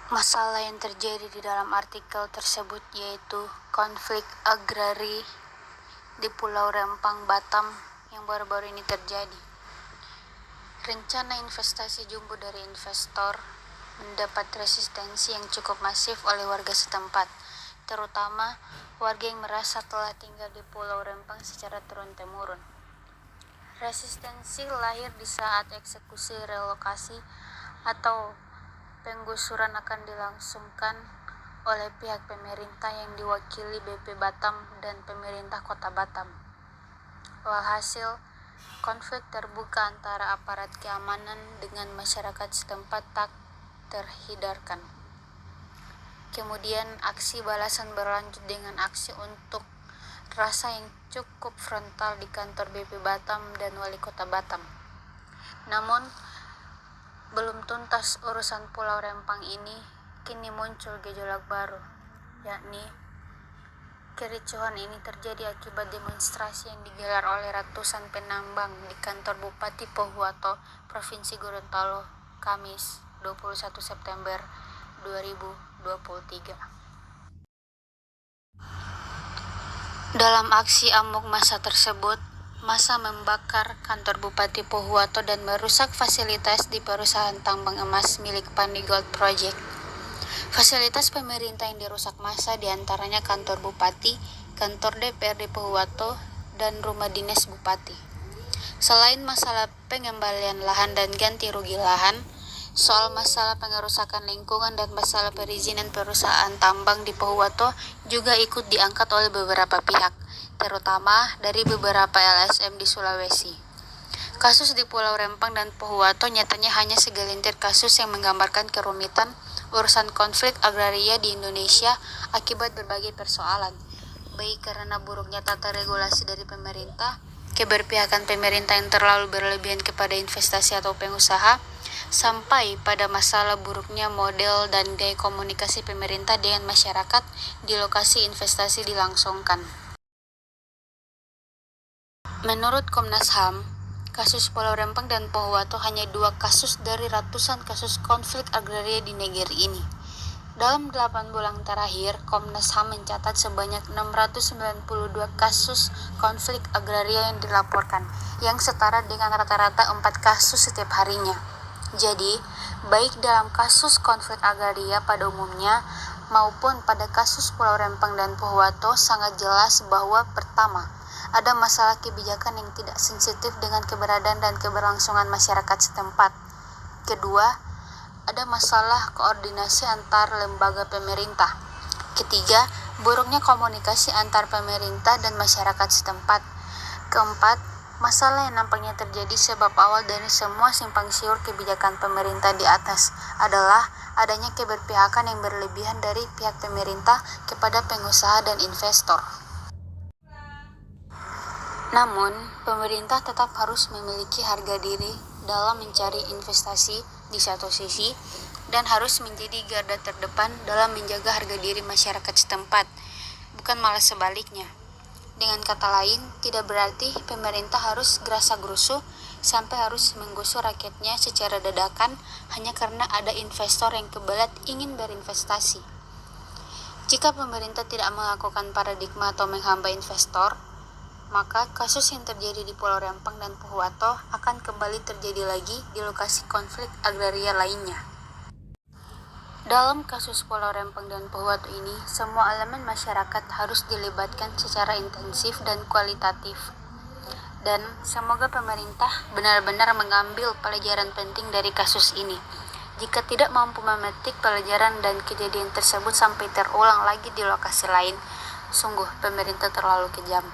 Masalah yang terjadi di dalam artikel tersebut yaitu konflik agrari di Pulau Rempang, Batam yang baru-baru ini terjadi. Rencana investasi jumbo dari investor mendapat resistensi yang cukup masif oleh warga setempat, terutama warga yang merasa telah tinggal di Pulau Rempang secara turun-temurun. Resistensi lahir di saat eksekusi relokasi atau penggusuran akan dilangsungkan oleh pihak pemerintah yang diwakili BP Batam dan pemerintah Kota Batam. Walhasil, konflik terbuka antara aparat keamanan dengan masyarakat setempat tak terhindarkan. Kemudian aksi balasan berlanjut dengan aksi unjuk rasa yang cukup frontal di kantor BP Batam dan Wali Kota Batam. Namun, belum tuntas urusan Pulau Rempang ini, kini muncul gejolak baru, yakni kericuhan ini terjadi akibat demonstrasi yang digelar oleh ratusan penambang di kantor Bupati Pohuwato, Provinsi Gorontalo, Kamis 21 September 2023. Dalam aksi amuk massa tersebut, massa membakar kantor Bupati Pohuwato dan merusak fasilitas di perusahaan tambang emas milik Pandi Gold Project. Fasilitas pemerintah yang dirusak massa diantaranya kantor Bupati, kantor DPRD Pohuwato, dan rumah dinas Bupati. Selain masalah pengembalian lahan dan ganti rugi lahan, soal masalah pengerusakan lingkungan dan masalah perizinan perusahaan tambang di Pohuwato juga ikut diangkat oleh beberapa pihak, terutama dari beberapa LSM di Sulawesi. Kasus di Pulau Rempang dan Pohuwato nyatanya hanya segelintir kasus yang menggambarkan kerumitan urusan konflik agraria di Indonesia akibat berbagai persoalan, baik karena buruknya tata regulasi dari pemerintah, keberpihakan pemerintah yang terlalu berlebihan kepada investasi atau pengusaha, sampai pada masalah buruknya model dan gaya komunikasi pemerintah dengan masyarakat di lokasi investasi dilangsungkan. Menurut Komnas HAM, kasus Pulau Rempang dan Pohuwato hanya 2 kasus dari ratusan kasus konflik agraria di negeri ini. Dalam 8 bulan terakhir, Komnas HAM mencatat sebanyak 692 kasus konflik agraria yang dilaporkan, yang setara dengan rata-rata 4 kasus setiap harinya. Jadi, baik dalam kasus konflik agraria pada umumnya maupun pada kasus Pulau Rempang dan Pohuwato sangat jelas bahwa pertama, ada masalah kebijakan yang tidak sensitif dengan keberadaan dan keberlangsungan masyarakat setempat. Kedua, ada masalah koordinasi antar lembaga pemerintah. Ketiga, buruknya komunikasi antar pemerintah dan masyarakat setempat. Keempat, masalah yang nampaknya terjadi sebab awal dari semua simpang siur kebijakan pemerintah di atas adalah adanya keberpihakan yang berlebihan dari pihak pemerintah kepada pengusaha dan investor. Namun, pemerintah tetap harus memiliki harga diri dalam mencari investasi di satu sisi dan harus menjadi garda terdepan dalam menjaga harga diri masyarakat setempat, bukan malah sebaliknya. Dengan kata lain, tidak berarti pemerintah harus gerasa-gerusu sampai harus menggusur rakyatnya secara dadakan hanya karena ada investor yang kebelet ingin berinvestasi. Jika pemerintah tidak melakukan paradigma atau menghambat investor, maka kasus yang terjadi di Pulau Rempang dan Pohuwato akan kembali terjadi lagi di lokasi konflik agraria lainnya. Dalam kasus Pulau Rempang dan Pohuwato ini, semua elemen masyarakat harus dilibatkan secara intensif dan kualitatif. Dan semoga pemerintah benar-benar mengambil pelajaran penting dari kasus ini. Jika tidak mampu memetik pelajaran dan kejadian tersebut sampai terulang lagi di lokasi lain, sungguh pemerintah terlalu kejam.